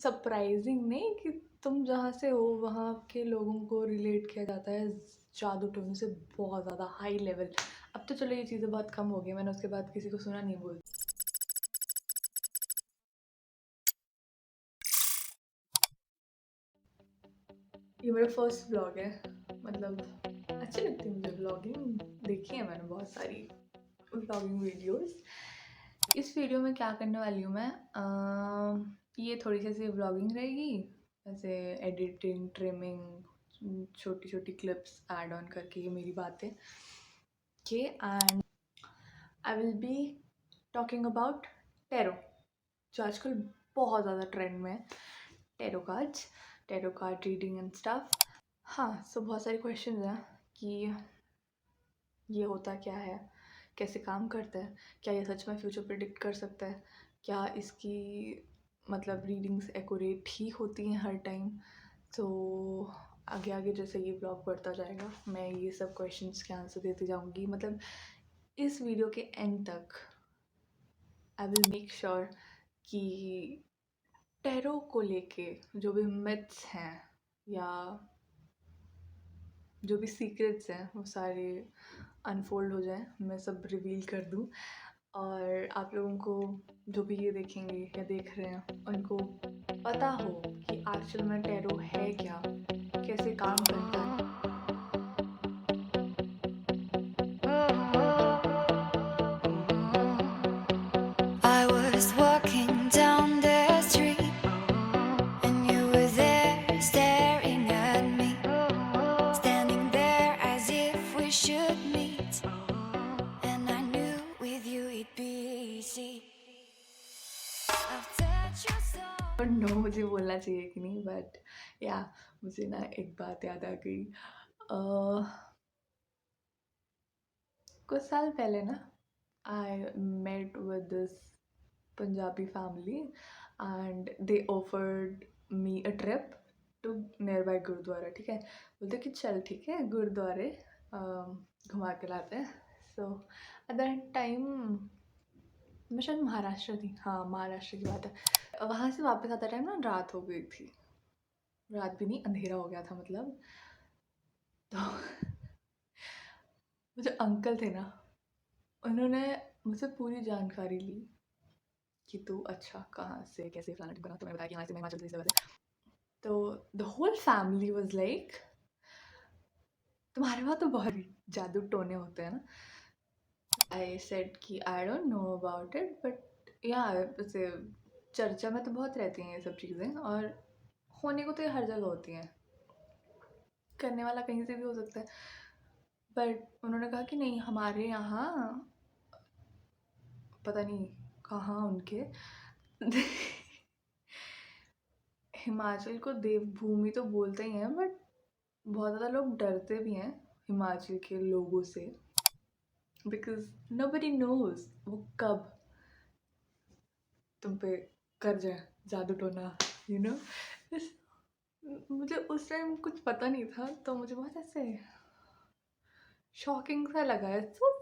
Surprising नहीं कि तुम जहाँ से हो वहाँ के लोगों को रिलेट किया जाता है जादू टोने से बहुत ज़्यादा हाई लेवल। अब तो चलो ये चीज़ें बहुत कम हो गई, मैंने उसके बाद किसी को सुना नहीं बोल। ये मेरा फर्स्ट व्लॉग है, मतलब अच्छी लगती है मुझे व्लॉगिंग, देखी है मैंने बहुत सारी व्लॉगिंग वीडियोस। इस वीडियो में क्या करने वाली हूँ मैं, ये थोड़ी सी ऐसी व्लॉगिंग रहेगी, जैसे एडिटिंग, ट्रिमिंग, छोटी छोटी क्लिप्स ऐड ऑन करके, ये मेरी बातें के। And I will be talking about tarot, जो आजकल बहुत ज़्यादा ट्रेंड में है। Tarot card reading and stuff. हाँ, सो बहुत सारे क्वेश्चन हैं कि ये होता क्या है, कैसे काम करता है, क्या ये सच में फ्यूचर प्रिडिक्ट कर सकता है, क्या इसकी मतलब रीडिंग्स एक्यूरेट ही होती हैं हर टाइम। तो आगे आगे जैसे ये ब्लॉग बढ़ता जाएगा मैं ये सब क्वेश्चंस के आंसर देती जाऊंगी। मतलब इस वीडियो के एंड तक आई विल मेक श्योर कि टैरो को लेके जो भी मिथ्स हैं या जो भी सीक्रेट्स हैं वो सारे अनफोल्ड हो जाएं, मैं सब रिवील कर दूं, और आप लोगों को जो भी ये देखेंगे या देख रहे हैं उनको पता हो कि एक्चुअल में टैरो है क्या, कैसे काम करता है। I was walking down the street and you were there staring at me, standing there as if we should meet, and I knew with you it'd be easy. I've touched your soul. और no मुझे बोलना चाहिए कि नहीं, but या मुझे ना एक बात याद आ गई। कुछ साल पहले ना I met with this Punjabi family and they offered me a trip to nearby gurdwara. ठीक है, बोलते कि चल ठीक है गुरुद्वारे घुमा के लाते हैं। सो एट दैट टाइम मैं शायद महाराष्ट्र थी, हाँ महाराष्ट्र की बात है। वहाँ से वापस आते टाइम ना रात हो गई थी, रात भी नहीं अंधेरा हो गया था मतलब। तो वो जो अंकल थे ना, उन्होंने मुझसे पूरी जानकारी ली कि तू अच्छा कहाँ से कैसे फलाना ढिमकाना, तो मैंने बताया कि यहाँ से मैं हिमाचल प्रदेश से वैसे। तो the whole family was like तुम्हारे वहाँ तो बहुत जादू टोने होते हैं ना। आई सेड कि I don't know about it, but या वैसे चर्चा में तो बहुत रहती हैं ये सब चीज़ें, और होने को तो ये हर जगह होती हैं, करने वाला कहीं से भी हो सकता है। बट उन्होंने कहा कि नहीं हमारे यहाँ पता नहीं कहाँ उनके हिमाचल को देवभूमि तो बोलते ही हैं, बट बहुत ज़्यादा लोग डरते भी हैं हिमाचल के लोगों से, बिकॉज नोबडी नोज वो कब तुम पे कर जाए जादू टोना, यू नो। मुझे उस टाइम कुछ पता नहीं था, तो मुझे बहुत ऐसे शॉकिंग सा लगा है। तो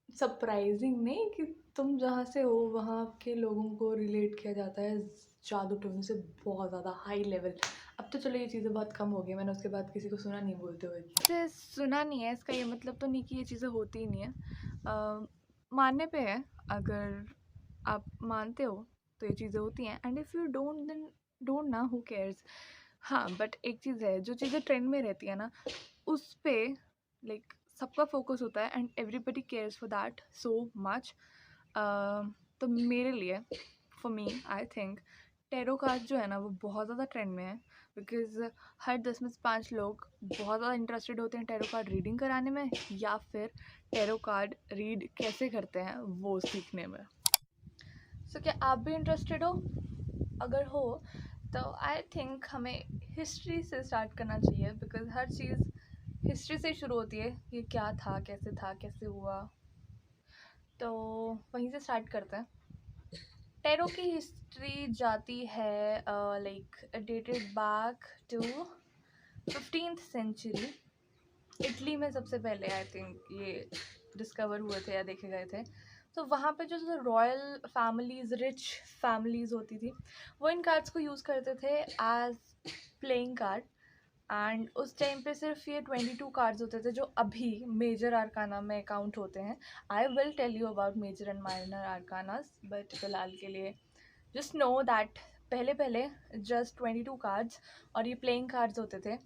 सरप्राइजिंग नहीं कि तुम जहाँ से हो वहाँ के लोगों को रिलेट किया जाता है जादू टोने से बहुत ज़्यादा हाई लेवल। अब तो चलो ये चीज़ें बहुत कम हो गई, मैंने उसके बाद किसी को सुना नहीं बोलते हुए। इसे सुना नहीं है इसका ये मतलब तो नहीं कि ये चीज़ें होती ही नहीं है, मानने पे है। अगर आप मानते हो तो ये चीज़ें होती हैं, and if you don't then don't ना, हु केयर्स। हाँ, बट एक चीज़ है, जो चीज़ें ट्रेंड में रहती है ना उस पे लाइक सबका फोकस होता है and everybody cares for that so much. तो मेरे लिए, for me I think tarot card जो है ना वो बहुत ज़्यादा ट्रेंड में है, बिकॉज हर 10 में से 5 लोग बहुत ज़्यादा इंटरेस्टेड होते हैं टैरो कार्ड रीडिंग कराने में, या फिर टैरो कार्ड रीड कैसे करते हैं वो सीखने में। सो क्या आप भी इंटरेस्टेड हो? अगर हो तो आई थिंक हमें हिस्ट्री से स्टार्ट करना चाहिए, बिकॉज हर चीज़ हिस्ट्री से शुरू होती है, ये क्या था कैसे हुआ। तो वहीं से स्टार्ट करते हैं। टैरो की हिस्ट्री जाती है like dated back to 15th century. Italy में सबसे पहले आई थिंक ये डिस्कवर हुए थे या देखे गए थे। तो वहाँ पे जो रॉयल फैमिलीज़, रिच फैमिलीज़ होती थी, वो इन कार्ड्स को यूज़ करते थे एज़ प्लेइंग कार्ड। एंड उस टाइम पे सिर्फ ये 22 कार्ड्स होते थे जो अभी मेजर आर्काना में काउंट होते हैं। I will tell you about major and minor arcanas, but फिलहाल के लिए जस्ट नो दैट पहले पहले जस्ट 22 कार्ड्स और ये प्लेइंग कार्ड्स होते थे।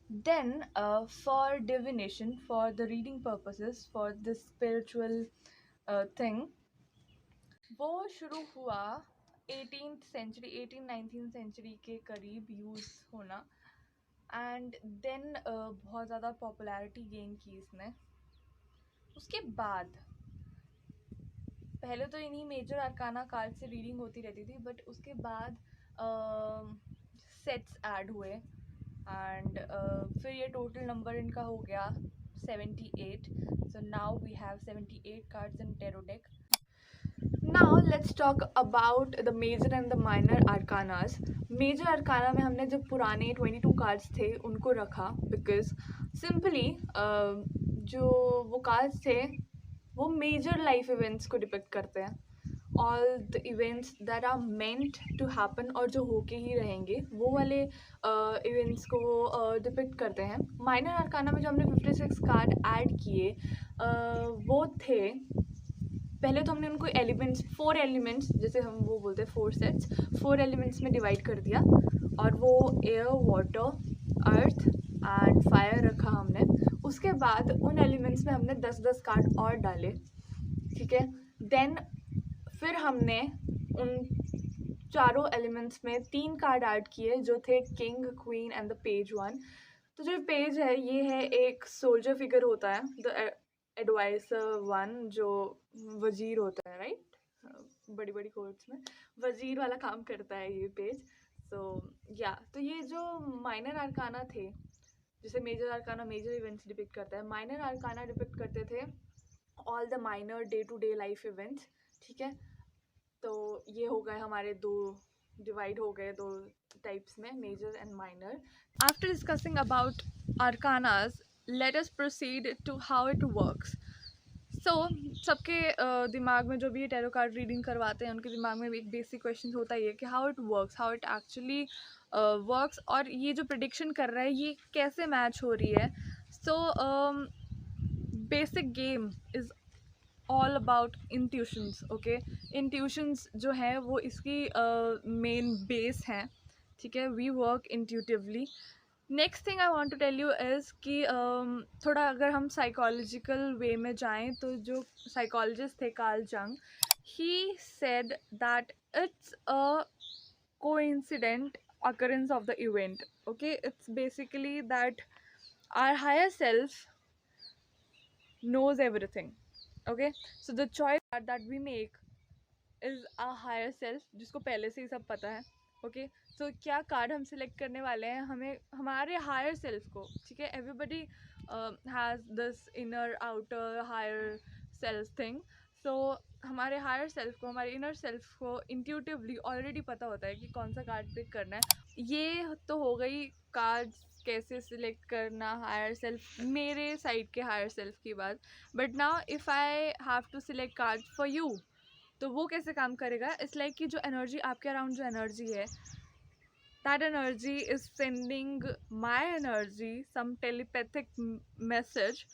Then for divination, for the reading purposes, for the spiritual thing, वो शुरू हुआ 18th सेंचुरी, 18-19 सेंचुरी के करीब यूज़ होना। एंड देन बहुत ज़्यादा पॉपुलैरिटी गेन की इसने। उसके बाद पहले तो इन्हीं मेजर आर्काना कार्ड से रीडिंग होती रहती थी, बट उसके बाद सेट्स ऐड हुए एंड फिर ये टोटल नंबर इनका हो गया 78। So now we have 78 cards in tarot deck. Now let's talk about the major and the minor arcanas. Major arcana में हमने जो पुराने 22 कार्ड्स थे उनको रखा, बिकॉज सिंपली जो वो कार्ड्स थे वो मेजर लाइफ इवेंट्स को डिपिक्ट करते हैं, all the events that are meant to happen और जो होके ही रहेंगे, वो वाले इवेंट्स को वो डिपिक्ट करते हैं। माइनर आर्काना में जो हमने 56 कार्ड ऐड किए वो थे, पहले तो हमने उनको एलिमेंट्स, 4 एलिमेंट्स, जैसे हम वो बोलते हैं 4 सेट्स, 4 एलिमेंट्स में डिवाइड कर दिया, और वो air, water, earth and fire रखा हमने। उसके बाद उन एलिमेंट्स में हमने 10-10 कार्ड और डाले, ठीक है। देन फिर हमने उन चारों एलिमेंट्स में 3 कार्ड ऐड किए जो थे king, queen and the page one. तो जो पेज है ये है एक सोल्जर फिगर होता है, द एडवाइसर वन, जो वजीर होता है, राइट। बड़ी बड़ी कोर्ट्स में वजीर वाला काम करता है ये पेज। सो या तो ये जो माइनर आर्काना थे, जैसे major arcana major events depict करता है, माइनर आर्काना डिपिक्ट करते थे all the minor day to day life events, ठीक है। तो ये हो गए हमारे दो, डिवाइड हो गए 2 टाइप्स में, major and minor. After discussing about arcanas, let us proceed to how it works. So सबके दिमाग में जो भी ये टैरो कार्ड रीडिंग करवाते हैं उनके दिमाग में भी एक बेसिक क्वेश्चन होता ही है कि how it works, how it actually works, और ये जो प्रिडिक्शन कर रहा है ये कैसे मैच हो रही है। So basic game is all about intuitions, okay. Intuitions जो है वो इसकी मेन बेस हैं, ठीक है। We work intuitively. Next thing I want to tell you is कि थोड़ा अगर हम साइकोलॉजिकल वे में जाएं तो जो साइकोलॉजिस्ट थे कार्ल जंग, he said that it's a coincident occurrence of the event, okay. It's basically that our higher self knows everything, okay. So the choice that we make is our higher self, जिसको पहले से ही सब पता है, okay. सो क्या card हम select करने वाले हैं, हमें हमारे हायर सेल्फ को, ठीक है। Everybody has this inner outer higher self thing. So हमारे हायर सेल्फ को, हमारे इनर सेल्फ को इंट्यूटिवली ऑलरेडी पता होता है कि कौन सा कार्ड पिक करना है। ये तो हो गई कार्ड्स कैसे सिलेक्ट करना हायर सेल्फ, मेरे साइड के हायर सेल्फ की बात। But now if I have to select card for you, तो वो कैसे काम करेगा। इट्स लाइक कि जो एनर्जी आपके अराउंड जो एनर्जी है, that energy is sending my energy some telepathic message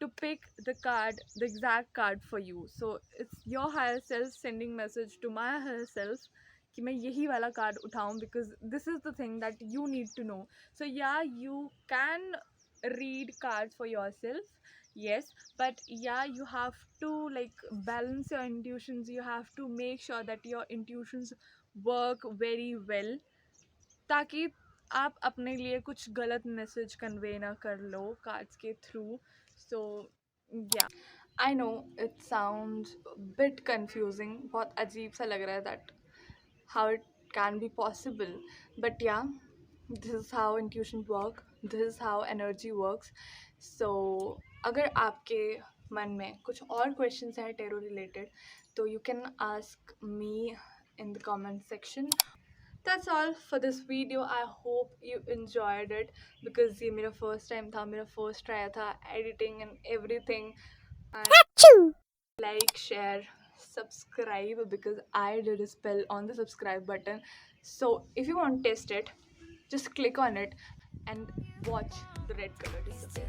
to pick the card, the exact card for you. So it's your higher self sending message to my higher self कि मैं यही वाला card उठाऊँ, because this is the thing that you need to know. So yeah, you can read cards for yourself, yes, but yeah, you have to like balance your intuitions. You have to make sure that your intuitions work very well, ताकि आप अपने लिए कुछ गलत message convey ना कर लो cards के through. So yeah I know it sounds bit confusing, बहुत अजीब सा लग रहा है that how it can be possible, but yeah this is how intuition work, this is how energy works. So अगर आपके मन में कुछ और क्वेश्चंस हैं टेरो रिलेटेड, तो you can ask me in the comment section. That's all for this video. I hope you enjoyed it, because ये मेरा first time था, मेरा first try था editing and everything. And like, share, subscribe, because I did a spell on the subscribe button. So if you want to test it, just click on it and watch the red color disappear.